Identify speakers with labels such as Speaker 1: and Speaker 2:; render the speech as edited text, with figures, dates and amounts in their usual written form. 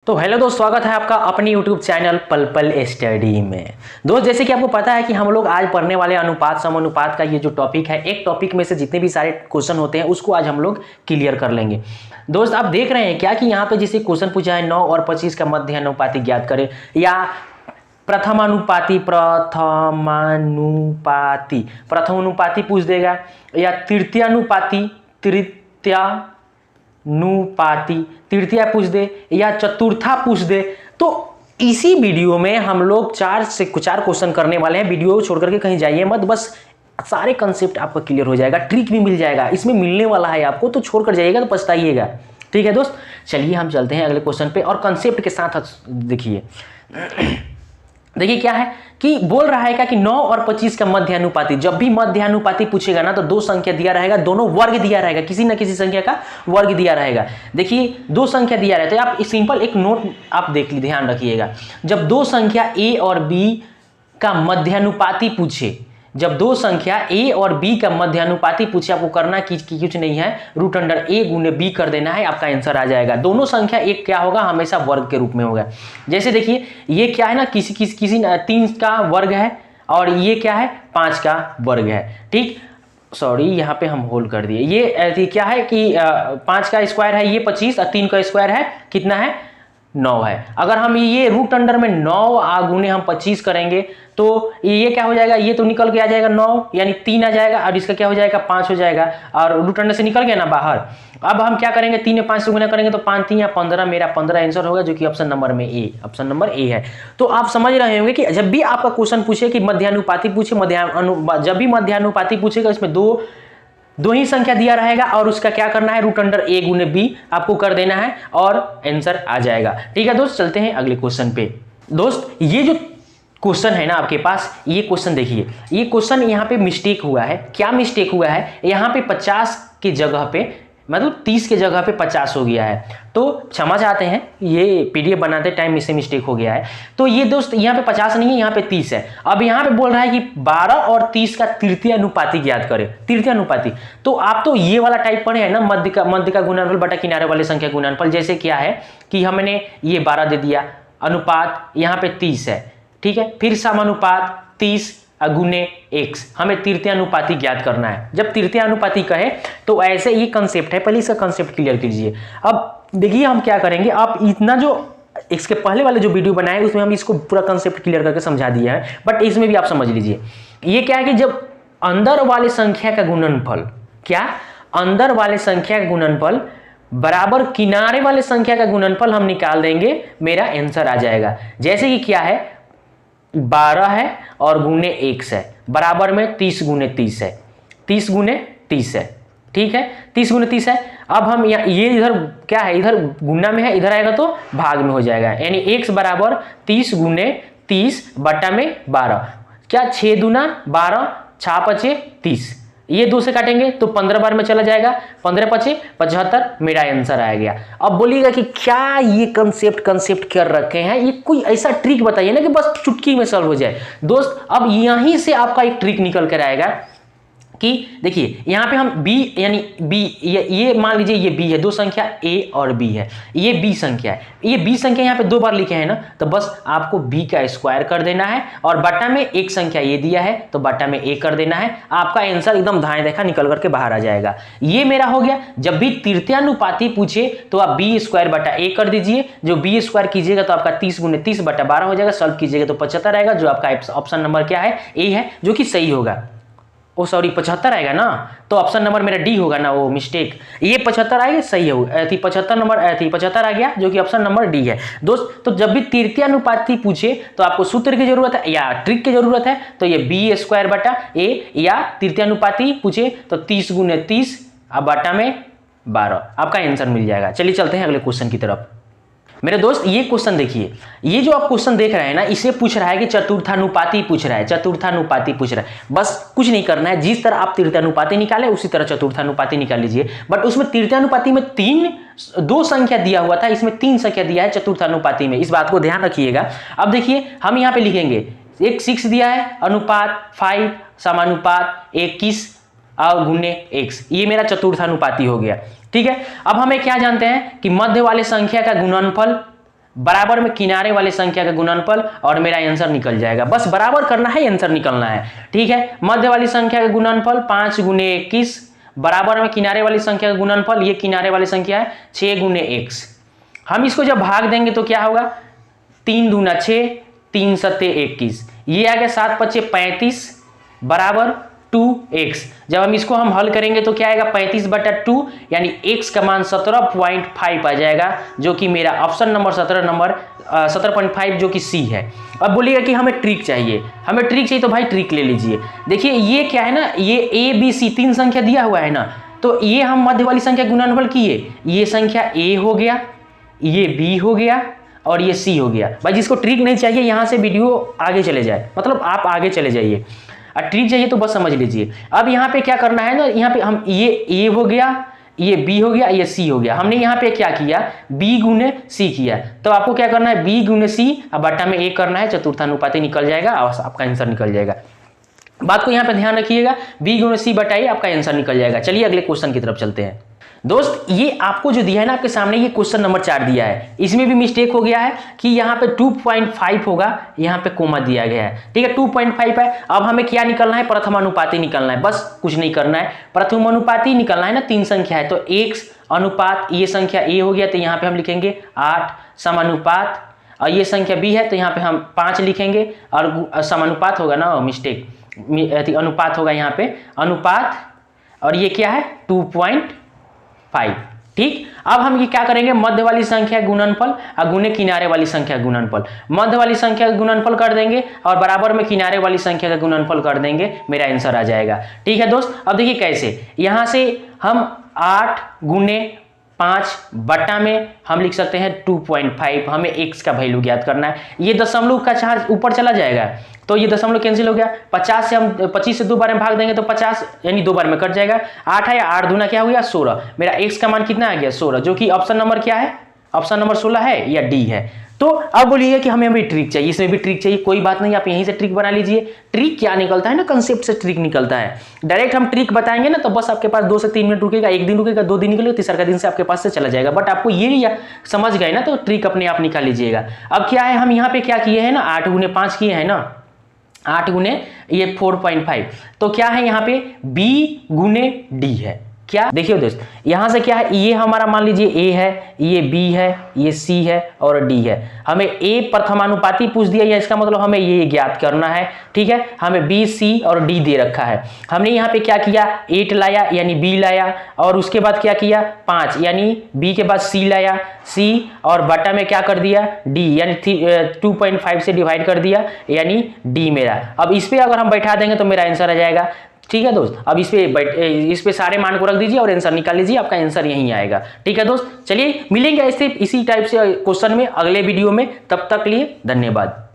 Speaker 1: तो हेलो दोस्त, स्वागत है आपका अपनी YouTube चैनल पल पल स्टडी में। दोस्त, जैसे कि आपको पता है कि हम लोग आज पढ़ने वाले अनुपात समानुपात का ये जो टॉपिक है, एक टॉपिक में से जितने भी सारे क्वेश्चन होते हैं उसको आज हम लोग क्लियर कर लेंगे। दोस्त, आप देख रहे हैं क्या कि यहाँ पे जैसे क्वेश्चन पूछा है 9 और 25 का मध्य अनुपाती ज्ञात करें, या प्रथमानुपाती पूछ देगा, या तृतीया पूछ दे, या चतुर्था पूछ दे। तो इसी वीडियो में हम लोग 4 क्वेश्चन करने वाले हैं। वीडियो छोड़ करके कहीं जाइए मत, बस सारे कंसेप्ट आपका क्लियर हो जाएगा, ट्रिक भी मिल जाएगा, इसमें मिलने वाला है आपको, तो छोड़ कर जाइएगा तो पछताइएगा। ठीक है दोस्त, चलिए हम चलते हैं अगले क्वेश्चन पे और कंसेप्ट के साथ देखिए क्या है कि बोल रहा है क्या कि 9 और 25 का मध्यानुपाती। जब भी मध्यानुपाती पूछेगा ना तो दो संख्या दिया रहेगा, दोनों वर्ग दिया रहेगा, किसी ना किसी संख्या का वर्ग दिया रहेगा। देखिए दो संख्या दिया रहता है, आप सिंपल एक नोट आप देख लीजिए, ध्यान रखिएगा। जब दो संख्या ए और बी का मध्यानुपाती पूछे, जब दो संख्या ए और बी का मध्यानुपाती पूछे, आपको करना कुछ नहीं है, रूट अंडर ए गुने बी कर देना है, आपका आंसर आ जाएगा। दोनों संख्या एक क्या होगा, हमेशा वर्ग के रूप में होगा। जैसे देखिए ये क्या है ना, किसी 3 का वर्ग है और ये क्या है 5 का वर्ग है। ठीक, सॉरी यहाँ पे हम होल कर दिए। ये क्या है कि 5 का स्क्वायर है ये 25 और 3 का स्क्वायर है कितना है 9 है। अगर हम ये रूट अंडर में 9 गुने हम 25 करेंगे तो ये क्या हो जाएगा, ये तो निकल के आ जाएगा 9 यानी 3 आ जाएगा, और इसका क्या हो जाएगा 5 हो जाएगा, और रूट अंडर से निकल गया ना बाहर। अब हम क्या करेंगे, 3 में 5 से गुना करेंगे तो 5 3 या 15, मेरा 15 आंसर होगा, जो कि ऑप्शन नंबर में ए, ऑप्शन नंबर ए है। तो आप समझ रहे होंगे कि जब भी आपका क्वेश्चन पूछे कि मध्यानुपाती पूछे, जब भी मध्यानुपाती पूछेगा इसमें दो ही संख्या दिया रहेगा और उसका क्या करना है, रूट अंडर ए गुने बी आपको कर देना है और आंसर आ जाएगा। ठीक है दोस्त, चलते हैं अगले क्वेश्चन पे। दोस्त, ये जो क्वेश्चन है ना आपके पास, ये क्वेश्चन देखिए, ये क्वेश्चन यहाँ पे मिस्टेक हुआ है। क्या मिस्टेक हुआ है, यहाँ पे 50 की जगह पे मतलब 30 के जगह पे 50 हो गया है, तो क्षमा चाहते हैं, ये पीडीएफ बनाते टाइम इससे मिस्टेक हो गया है। तो ये दोस्त यहाँ पे 50 नहीं है, यहाँ पे 30 है। अब यहाँ पे बोल रहा है कि 12 और 30 का तृतीय अनुपाती ज्ञात करें। तृतीय अनुपाती तो आप तो ये वाला टाइप पढ़े हैं ना, मध्य का गुणनफल बटा किनारे वाले संख्या गुणनफल। जैसे क्या है कि हमने ये 12 दे दिया, अनुपात यहाँ पे 30 है, ठीक है, फिर समानुपात 30 गुने x, हमें तृतीय अनुपाती ज्ञात करना है। जब तृतीय अनुपाती कहे तो ऐसे ये कंसेप्ट है, पहले इसका कंसेप्ट क्लियर कीजिए। अब देखिए हम क्या करेंगे, आप इतना जो इसके पहले वाले जो वीडियो बनाए उसमें हम इसको पूरा कंसेप्ट क्लियर करके समझा दिया है, बट इसमें भी आप समझ लीजिए। ये क्या है कि जब अंदर वाले संख्या का गुणनफल, क्या अंदर वाले संख्या का गुणनफल बराबर किनारे वाले संख्या का गुणनफल हम निकाल देंगे, मेरा आंसर आ जाएगा। जैसे कि क्या है 12 है और गुने x है, बराबर में 30 गुने 30 है, 30 गुने 30 है, ठीक है, 30 गुने 30 है। अब हम ये इधर क्या है, इधर गुना में है, इधर आएगा तो भाग में हो जाएगा, यानी x बराबर 30 गुने 30 बटा में 12, क्या 6 दूना 12, 6 पचे 30, ये 2 से काटेंगे तो 15 बार में चला जाएगा, 15 पचे 75, मेरा आंसर आ गया। अब बोलिएगा कि क्या ये कंसेप्ट कर रखे हैं, ये कोई ऐसा ट्रिक बताइए ना कि बस चुटकी में सॉल्व हो जाए। दोस्त, अब यहीं से आपका एक ट्रिक निकल कर आएगा कि देखिए यहाँ पे हम b यानी b, ये मान लीजिए ये b है, दो संख्या a और b है, ये b संख्या है, ये b संख्या यहाँ पे 2 बार लिखे हैं ना, तो बस आपको b का स्क्वायर कर देना है और बटा में एक संख्या ये दिया है तो बटा में a कर देना है, आपका आंसर एकदम दाएं देखा निकल करके बाहर आ जाएगा। ये मेरा हो गया। जब भी तृतीयानुपाती पूछे तो आप b स्क्वायर बटा a कर दीजिए, जो b स्क्वायर कीजिएगा तो आपका 30 गुने 30 बटा 12 हो जाएगा, सॉल्व कीजिएगा तो 75 आएगा, जो आपका ऑप्शन नंबर क्या है a है, जो कि सही होगा। ओ सॉरी 75 आएगा ना, तो ऑप्शन नंबर मेरा डी होगा ना, वो मिस्टेक, ये 75 आएगा, सही है, 75 आ गया, जो कि ऑप्शन नंबर डी है। दोस्त, तो जब भी तृतीय अनुपाती पूछे तो आपको सूत्र की जरूरत है या ट्रिक की जरूरत है, तो ये बी स्क्वायर बटा ए, या तृतीय अनुपाती पूछे तो 30 गुने 30 अब बटा में 12, आपका आंसर मिल जाएगा। चलिए चलते हैं अगले क्वेश्चन की तरफ। मेरे दोस्त, ये क्वेश्चन देखिए, ये जो आप क्वेश्चन देख रहे हैं ना, इसे पूछ रहा है कि चतुर्थानुपाती पूछ रहा है, चतुर्थानुपाती पूछ रहा है। बस कुछ नहीं करना है, जिस तरह आप तृतीयानुपाती निकाले उसी तरह चतुर्थानुपाती निकाल लीजिए। बट उसमें तृतीयानुपाती में 2 संख्या दिया हुआ था, इसमें 3 संख्या दिया है चतुर्थानुपाती में, इस बात को ध्यान रखिएगा। अब देखिए हम यहाँ पे लिखेंगे एक 6 दिया है, अनुपात 5 समानुपात 21 और गुने x, ये मेरा चतुर्थानुपाती हो गया। ठीक है, अब हमें क्या जानते हैं कि मध्य वाले संख्या का गुणनफल बराबर में किनारे वाले संख्या का गुणनफल और मेरा आंसर निकल जाएगा। बस बराबर करना है, आंसर निकलना है, ठीक है। मध्य वाली संख्या का गुणनफल 5 गुने 21 बराबर में किनारे वाली संख्या का गुणनफल, ये किनारे वाली संख्या है 6 गुने x। हम इसको जब भाग देंगे तो क्या होगा, 3 दूना 6, 3 सत्ते 21, ये आ गया 7 पच्चे 35 बराबर 2x। जब हम इसको हम हल करेंगे तो क्या आएगा 35/2 यानी x का मान 17.5 आ जाएगा, जो कि मेरा ऑप्शन नंबर 17.5 जो कि C है। अब बोलिएगा कि हमें ट्रिक चाहिए, हमें ट्रिक चाहिए, तो भाई ट्रिक ले लीजिए। देखिए ये क्या है ना, ये A B C 3 संख्या दिया हुआ है ना, तो ये हम मध्य वाली संख्या गुणनफल किए, ये संख्या A हो गया, ये B हो गया और ये C हो गया। भाई जिसको ट्रिक नहीं चाहिए यहाँ से वीडियो आगे चले जाए, मतलब आप आगे चले जाइए, और ट्रिक चाहिए तो बस समझ लीजिए। अब यहाँ पे क्या करना है ना, यहाँ पे हम ये A हो गया, ये B हो गया, ये C हो गया। हमने यहाँ पे क्या किया, B गुने C किया, तो आपको क्या करना है B गुने C और बट्टा में A करना है, चतुर्थानुपाती निकल जाएगा और आपका आंसर निकल जाएगा। बात को यहाँ पे ध्यान रखिएगा, B गुने C बटा A आपका आंसर निकल जाएगा। चलिए अगले क्वेश्चन की तरफ चलते हैं। दोस्त ये आपको जो दिया है ना आपके सामने, ये क्वेश्चन नंबर 4 दिया है, इसमें भी मिस्टेक हो गया है कि यहाँ पे 2.5 होगा, यहाँ पे कोमा दिया गया है, ठीक है 2.5 है। अब हमें क्या निकलना है, प्रथमानुपाती निकलना है, बस कुछ नहीं करना है, प्रथमानुपाती निकलना है ना। 3 संख्या है तो x अनुपात ये संख्या A हो गया, तो यहाँ पे हम लिखेंगे 8 समानुपात, और ये संख्या B है तो यहाँ पे हम 5 लिखेंगे, और समानुपात होगा ना, मिस्टेक अनुपात होगा यहाँ पे अनुपात, और ये क्या है 2.5, ठीक। अब हम ये क्या करेंगे, मध्य वाली संख्या गुणनफल और गुने किनारे वाली संख्या गुणनफल, मध्य वाली संख्या का गुणनफल कर देंगे और बराबर में किनारे वाली संख्या का गुणनफल कर देंगे, मेरा आंसर आ जाएगा, ठीक है दोस्त। अब देखिए कैसे, यहां से हम 8 गुने 5 बटा में हम लिख सकते हैं 2.5, हमें x का वैल्यू ज्ञात करना है। ये दशमलव का चार्ज ऊपर चला जाएगा तो ये दशमलव कैंसिल हो गया, 50 से हम 25 से 2 बार में भाग देंगे तो 50 यानी 2 बार में कट जाएगा। 8 है, 8 दूना क्या हो गया 16, मेरा x का मान कितना आ गया 16, जो कि ऑप्शन नंबर क्या है, ऑप्शन नंबर 16 है या डी है। तो अब बोलिए कि हमें भी ट्रिक चाहिए, इसमें भी ट्रिक चाहिए, कोई बात नहीं, आप यहीं से ट्रिक बना लीजिए। ट्रिक क्या निकलता है ना, कंसेप्ट से ट्रिक निकलता है। डायरेक्ट हम ट्रिक बताएंगे ना तो बस आपके पास 2 से 3 मिनट रुकेगा, 1 दिन रुकेगा, 2 दिन निकलेगा, तीसरा का दिन से आपके पास से चला जाएगा। बट आपको ये या समझ गए ना, तो ट्रिक अपने आप निकाल लीजिएगा। अब क्या है, हम यहाँ पे क्या किए हैं ना, 8 गुने 5 किए हैं ना, 8 गुने ये 4.5, तो क्या है यहाँ पे B गुने D है। क्या देखिए दोस्त, यहां से क्या है, ये हमारा मान लीजिए A है, ये B है, ये C है और D है। हमें A प्रथमानुपाती पूछ दिया, या इसका मतलब हमें ये ज्ञात करना है, ठीक है। हमें B C और D दे रखा है। हमने यहाँ पे क्या किया, 8 लाया यानी B लाया, और उसके बाद क्या किया 5 यानी B के बाद C लाया, C और बटा में क्या कर दिया D यानी 2.5 से डिवाइड कर दिया यानी D मेरा। अब इस पे अगर हम बैठा देंगे तो मेरा आंसर आ जाएगा, ठीक है दोस्त। अब इस पे सारे मान को रख दीजिए और आंसर निकाल लीजिए, आपका आंसर यहीं आएगा, ठीक है दोस्त। चलिए मिलेंगे इसी टाइप से क्वेश्चन में अगले वीडियो में, तब तक लिए धन्यवाद।